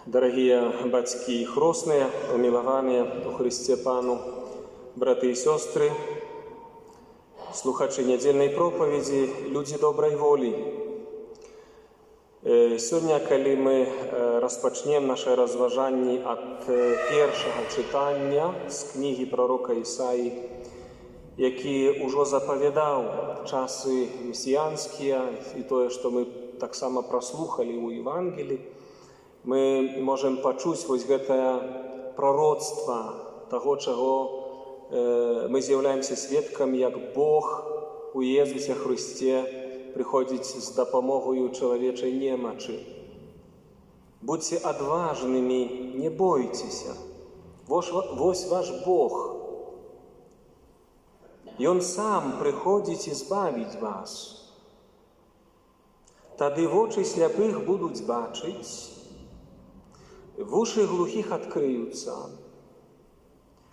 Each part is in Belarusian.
Дорогие бацькі і хросныя, умілаваныя у Христе Пану, браты і сёстры, слухачы нядзельнай проповедzi, людзі добрай волі. Сёння, калі мы распачнем наše разважанні ад першага чытання з кнігі пророка Ісаі, які ўжо запавядаў часы месіянскія і тое, што мы таксама праслухалі ў Евангелі, мы можем пачуць вось гэтае пророцтва таго, чаго мы з'яўляемся сведкам, як Бог у Езусе Христе прыходзіць з дапамогою чалавечай немачы. Будзьце адважнымі, не бойцеся. Вось ваш Бог. Ён сам прыходзіць і збавіць вас. Тады вочы сляпых будуць бачыць, вушы глухіх адкрыюцца,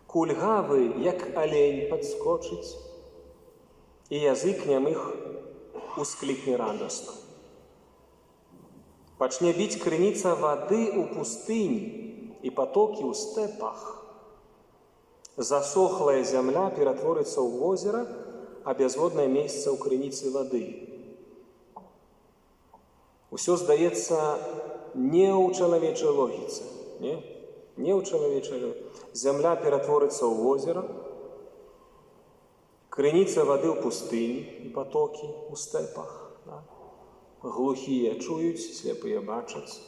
кульгавы, як алень, падскочыць, і язык нямых усклікне радасна. Пачне біць крыніца вады ў пустыні і патокі ў стэпах. Засохлая зямля ператворыцца ў возера, а бязводнае месца ў крыніцы вады. Усё здаецца не ў чалавечай логіцы. Не ў чалавечай логіцы. Зямля ператворыцца ў возера, крыніца вады ў пустыні і патокі ў стэпах. Глухія чуюць, слепыя бачаць.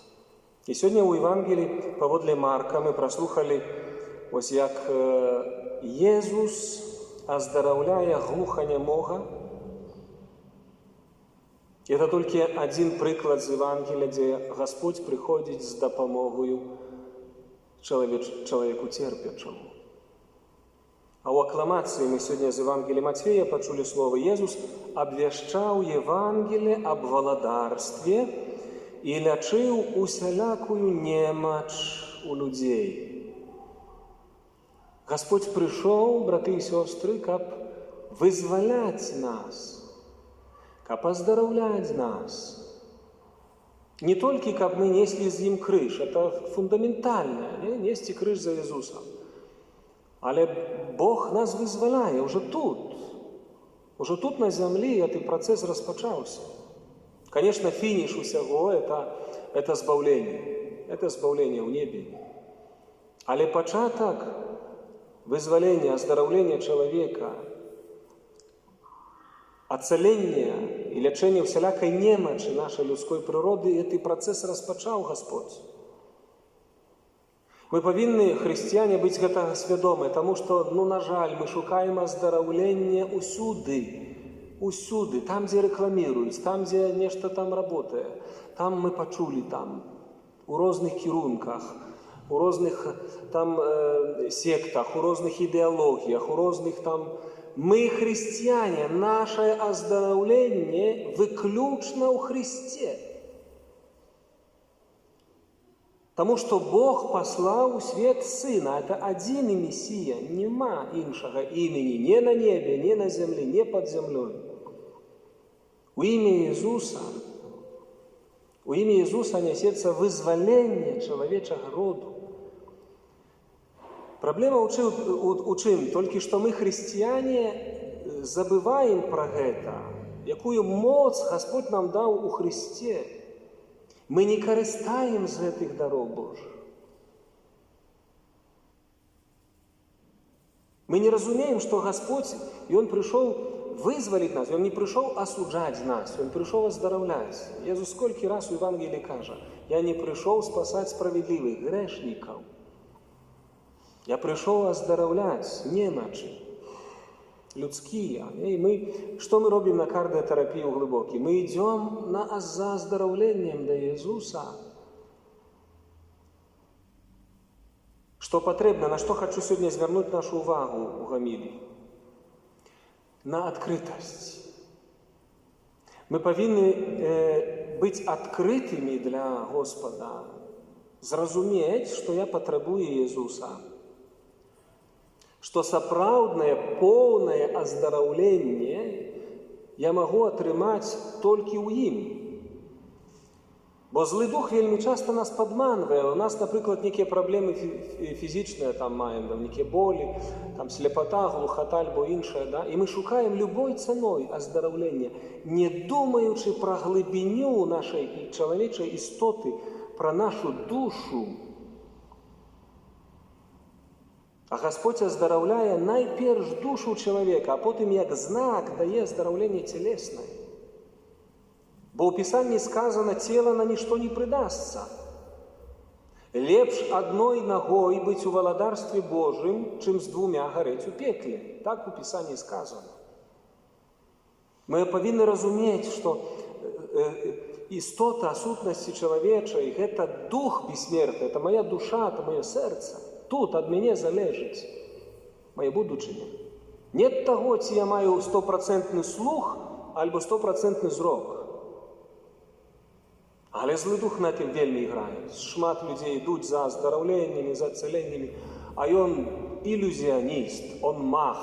І сёння ў Евангелі паводле Марка мы праслухалі, ось як Езус аздараўляе глуханямога. Это толькі адзін прыклад з Евангелія, дзе Гасподзь прыходзіць з дапамогою чалавеку церпячаму. А ў акламацыі мы сёння з Евангелія Мацвея пачулі словы: Езус абвяшчаў Евангелие аб валадарстве і лячыў усялякую немач у людзей. Гасподзь прыйшоў, браты і сёстры, каб вызваляць нас, каб аздараўляць нас. Не толькі, каб мы неслі з ім крыж, это фундаментальна, несці крыж за Езусам. Але Бог нас вызваляе ўжо тут. Ужо тут на зямлі гэты працэс распачаўся. Конечно, фініш усяго – это збаўленне. Это збаўленне ў небе. Але пачатак вызвалення, аздараўлення чалавека, ацалення і лячэння ўсялякай немачы нашай людской прыроды, гэты працэс распачаў Гасподзь. Мы павінны, хрысціяне, быць гэтага свядомыя, таму што, на жаль, мы шукаем аздараўлення ўсюды. Усюды, там, дзе рэкламіруюць, там, дзе нешта там работае. Там мы пачулі, там, у розных кірунках, у розных там сектах, у розных ідэалогіях, у розных там... Мы, хрысціяне, нашае аздараўленне выключна ў Христе. Таму што Бог паслаў у свет Сына. Это адзіны Месія. Нема іншага імені ні на небе, ні на зямлі, ні пад зямлёй. У імя Ісуса нясецца вызваленне чалавечага роду. Праблема ў чым? Толькі што мы, хрысціяне, забываем пра гэта, якую моц Гасподь нам даў у Христе. Мы не карыстаем з гэтых дароў Божых. Мы не разумеем, што Гасподь, Ён прыйшоў вызваліць нас, Ён не прыйшоў асуджаць нас, Ён прыйшоў аздараўляць. Езус сколькі раз у Евангелії кажа: «Я не прыйшоў спасаць справедлівых, грэшнікаў. Я прыйшоў аздараўляць немачы людскія». І што мы робім на кардыятэрапію глыбокі? Мы ідзём за аздараўленнем да Езуса. Што патрэбна, на што хачу сёння звярнуць нашу увагу ў гаміліі? На адкрытасць. Мы павінны быць адкрытымі для Господа, зразумець, што я патрабую Езуса, што сапраўднае, поўнае аздараўленне я магу атрымаць толькі ў ім. Бо злы дух вельмі часта нас падманвае. У нас, напрыклад, некія праблемы фізічныя там маем, некія болі, там слепота, глухота альбо іншае, да? І мы шукаем любой цаной аздараўлення, не думаючы пра глыбіню нашай чалавечай істоты, пра нашу душу. А Господь аздараўляе найперш душу чалавека, а потым як знак дае аздараўленне целеснае. Бо ў Пісанні сказано, тело на нішто не прыдасца. Лепш адной ногой быць у валадарстве Божым, чым з двумя гарэць у пекле. Так у Пісанні сказано. Мы павінны разумець, што істота сутнасці чалавечай – гэта дух бессмертны, это моя душа, это моё сэрца. Тут ад мяне залежыць мае будучыня. Нет таго, ці я маю 100% слух, альбо 100% зрок. Але злы дух на тым вельмі іграе. Шмат людзей ідуць за аздараўленнямі, за цэленнямі, а ён ілюзіаніст, он маг,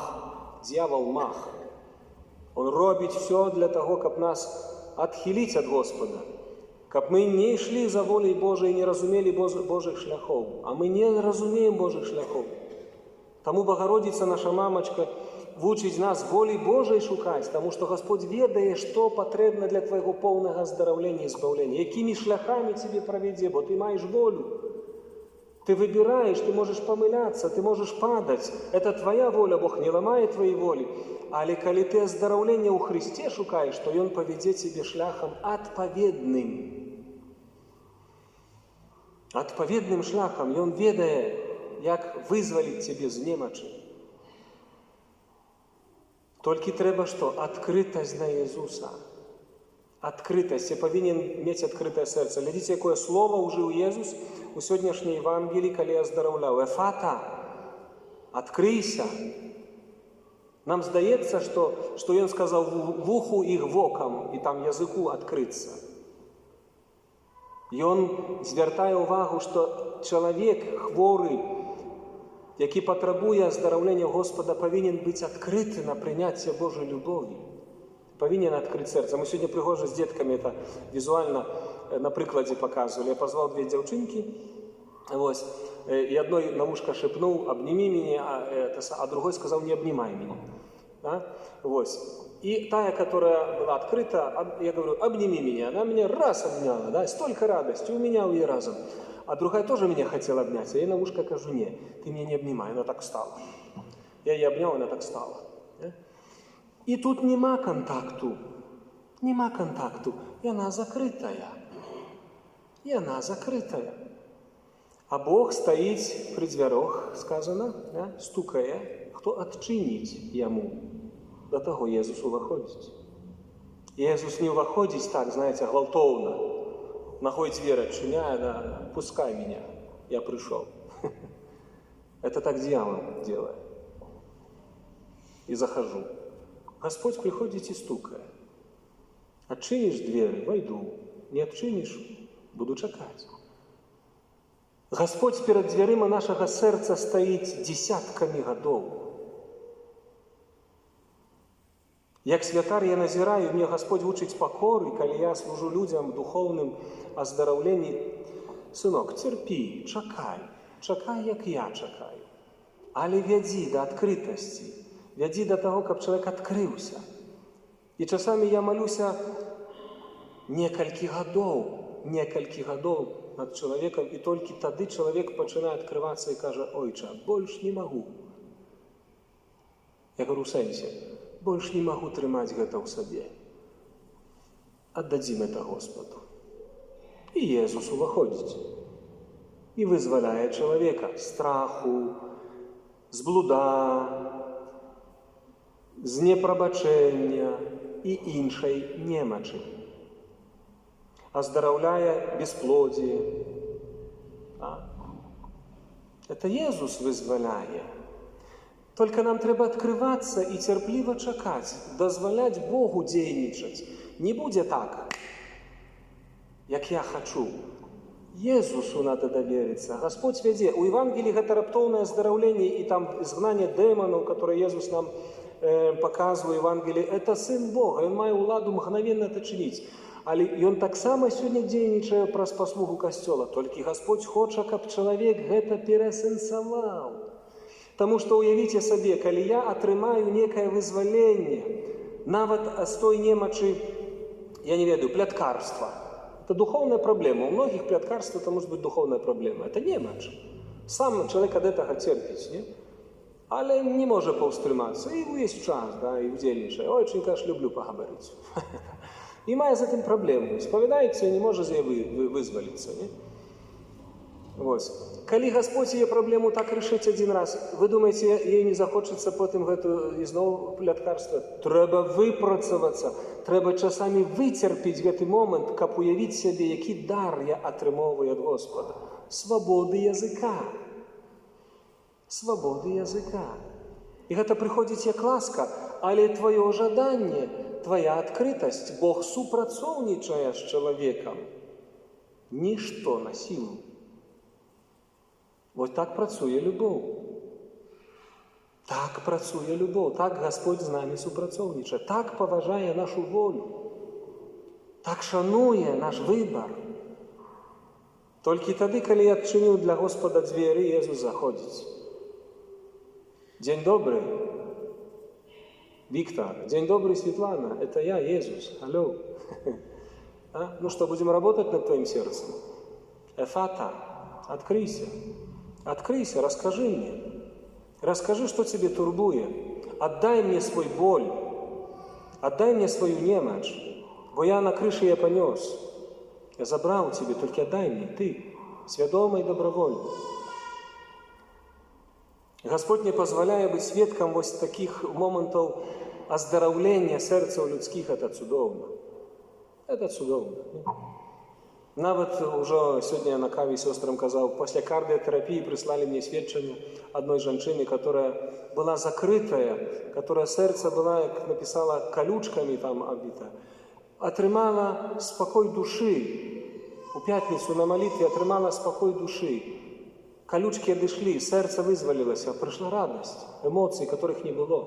дьявол маг. Он робіць все для таго, каб нас адхіліць ад Господа, каб мы не ішлі за волей Божай, не разумелі Божых шляхоў. А мы не разумеем Божых шляхоў. Таму Богородица, наша мамачка, вучыць нас волей Божай шукаць, таму што Господь ведае, што патрэбна для твайго поўнага аздараўлення і збаўлення, якімі шляхамі цябе правядзе, бо ты маеш волю. Ты выбираешь, ты можаш памыляцца, ты можаш падаць. Это твоя воля, Бог не ламае твоей волі. Але калі ты аздараўлення ў Христе шукаеш, то Ён павядзе цябе шляхам адпаведным. Адпаведным шляхам. Ён ведае, як вызваліць цябе з немачы. Толькі трэба што? Адкрытасць на Езуса. Адкрытасць. Я павінен мець адкрытае сэрца. Глядзіце, якое слова ўжыў Езус у сённяшняй Евангеліі, калі аздараўляў. Эфата, адкрыйся. Нам здаецца, што ён сказаў вуху іх вокам, і там языку адкрыцца. Ён звяртае ўвагу, што чалавек хворы, які патрабуе аздараўлення Господа, павінен быць адкрыты на прыняцце Божай любові. Павінен адкрыць сэрца. Мы сёння прыгожа з дзеткамі это візуальна на прыкладзе паказвалі. Я пазваў две дзяўчынкі, і адной на вушка шепнуў «Обними меня», а другой сказаў «Не обнимай меня». И тая, которая была открыта, я говорю «Обними меня». Она меня раз обняла, да, столько радости, у меня, у ей разом. А другая тоже меня хотела обнять, а я на ушко кажу, не, ты меня не обнимай, она так стала. Я ее обнял, она так стала. И тут нема контакту, и она закрытая. А Бог стоит при дзвярах, сказано, стукае, хто адчыніць яму. До того Езус уваходзіць. Езус не уваходзіць так, знаете, гвалтоўна. Ногой дверь отчиняя, да, пускай меня, я пришел. Это так дьявол делает. И захожу. Господь приходит и стукает. Отчинишь дверь, войду. Не отчинишь, буду чакать. Господь перед дверима нашего сердца стоит десятками годов. Як святар я назіраю, мне Господь вучыць пакоры, калі я служу людзям духоўным аздараўленні. Сынок, церпі, чакай, як я чакаю. Але вядзі да адкрытасці, вядзі да таго, каб чалавек адкрыўся. І часамі я малюся некалькі гадоў над чалавекам, і толькі тады чалавек пачынае адкрывацца і кажа «Ойча, больш не магу». Я говорю, сэнсе, больш не магу трымаць гэта ў сабе. Аддадзім это Господу. І Езус уваходзіць. І вызваляе чалавека з страху, з блуда, з непрабачэння і іншай немачы. Аздараўляе бесплодие. Это Езус вызваляе. Только нам трэба открываться и терпеливо чакать, дозволять Богу дзейнічаць. Не будзе так, як я хочу. Езусу надо довериться. Господь вядзе. У Евангелии гэта раптоўнае аздараўленне и там изгнание демонов, которые Езус нам показывает в Евангелии. Это Сын Бога, Он мае уладу мгновенно это чинить. Але ён таксама сёння дзейнічае праз паслугу Касцёла. Толькі Гасподзь хоча, каб чалавек гэта пераасэнсаваў. Таму што уявіце сабе, калі я атрымаю некае вызваленне, нават з той немачы, я не ведаю, пляткарства. Это духовная проблема. У многих пляткарства это может быть духовная проблема. Это немач. Сам чалавек ад гэтага церпіць, не? Але не можа паўстрымацца. І ўвесь час, да, і удзельнічае. Очень, конечно, люблю пагаварыць. І мае з гэтым праблему. Спавядаецца і не можа з яе вызваліцца, не? Вось. Калі Гасподзь яе праблему так рашыць адзін раз, вы думаеце, ей не захочацца потым гэту ізноў пляткарства? Трэба выпрацавацца, трэба часамі выцерпіць гэты момант, каб уявіць сябе, які дар я атрымоўваю ад Господа. Свабоды языка. Свабоды языка. І гэта прыходзіць як ласка, але тваё жаданне, твая адкрытасць, Бог супрацоўнічае з чалавекам. Нішто на сілу. Вот так працуе любоў. Так працуе любоў. Так Гасподзь з намі супрацоўнічае. Так паважае нашу волю. Так шануе наш выбар. Толькі тады, калі я адчыніў для Господа дзверы, Езус заходзіць. Дзень добрый, Виктор. День добрый, Светлана. Это я, Езус. Алло. А? Ну что, будем работать над твоим сердцем? Эфата, откройся. Откройся, расскажи мне. Расскажи, что тебе турбует. Отдай мне свой боль. Отдай мне свою немочь. Бо я на крыше я понес. Я забрал тебе, только отдай мне, ты, свядомо и добровольно. Господь не позволяе быць сведкам вось таких момантаў аздараўлення сэрцаў людскіх. Это цудоўна. Это цудоўна. Нават ужо сёння на каве сёстрам казаў, пасля кардыятэрапіі прыслалі мне сведчанне адной жанчыны, которая была закрытая, которая сэрца была, як напісала, калючкамі там абіта, атрымала спакой душы. У пятніцу на малітве атрымала спакой душы. Калючкі адышлі, сэрца вызвалілася, прыйшла радасць, эмоцый, которых не было.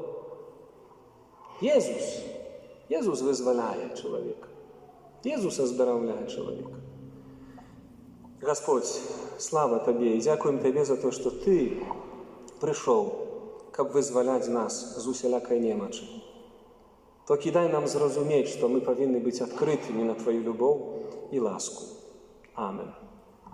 Езус вызваляе чалавека. Езус аздараўляе чалавека. Господь, слава Табе і дзякуем Табе за то, што Ты прыйшоў, каб вызваляць нас з усялякай немачы. Толькі дай нам зразумець, што мы павінны быць адкрытымі на Тваю любоў і ласку. Амен.